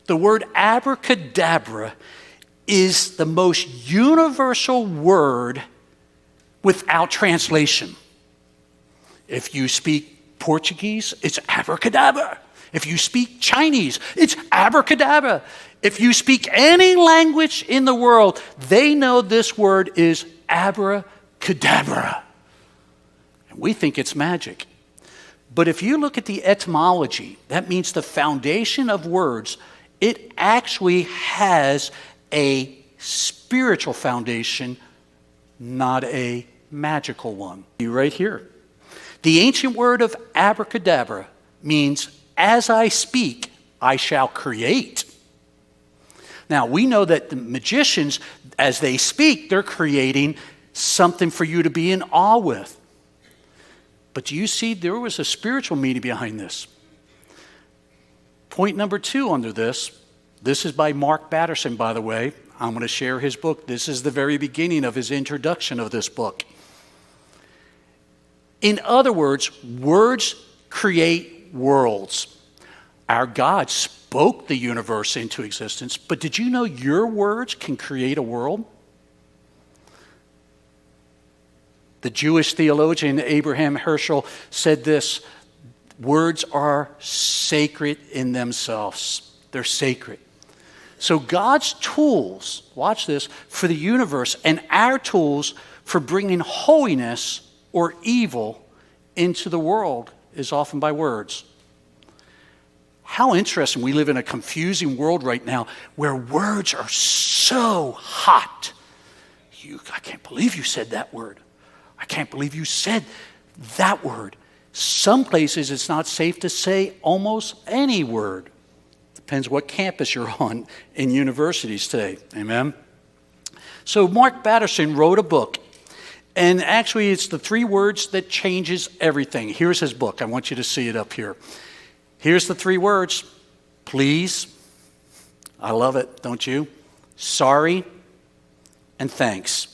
The word abracadabra is the most universal word without translation. If you speak Portuguese, it's abracadabra. If you speak Chinese, it's abracadabra. If you speak any language in the world, they know this word is abracadabra. And we think it's magic. But if you look at the etymology, that means the foundation of words, it actually has a spiritual foundation, not a magical one. Right here. The ancient word of abracadabra means, as I speak, I shall create. Now, we know that the magicians, as they speak, they're creating something for you to be in awe with. But do you see there was a spiritual meaning behind this? Point number 2 under this is by Mark Batterson, by the way. I'm going to share his book. This is the very beginning of his introduction of this book. In other words create worlds. Our God spoke the universe into existence, but did you know your words can create a world? The Jewish theologian Abraham Herschel said this: words are sacred in themselves. They're sacred. So God's tools, watch this, for the universe and our tools for bringing holiness or evil into the world is often by words. How interesting. We live in a confusing world right now where words are so hot. I can't believe you said that word. I can't believe you said that word. Some places it's not safe to say almost any word. Depends what campus you're on in universities today. Amen? So Mark Batterson wrote a book. And actually it's the 3 words that changes everything. Here's his book. I want you to see it up here. Here's the 3 words. Please. I love it, don't you? Sorry. And thanks.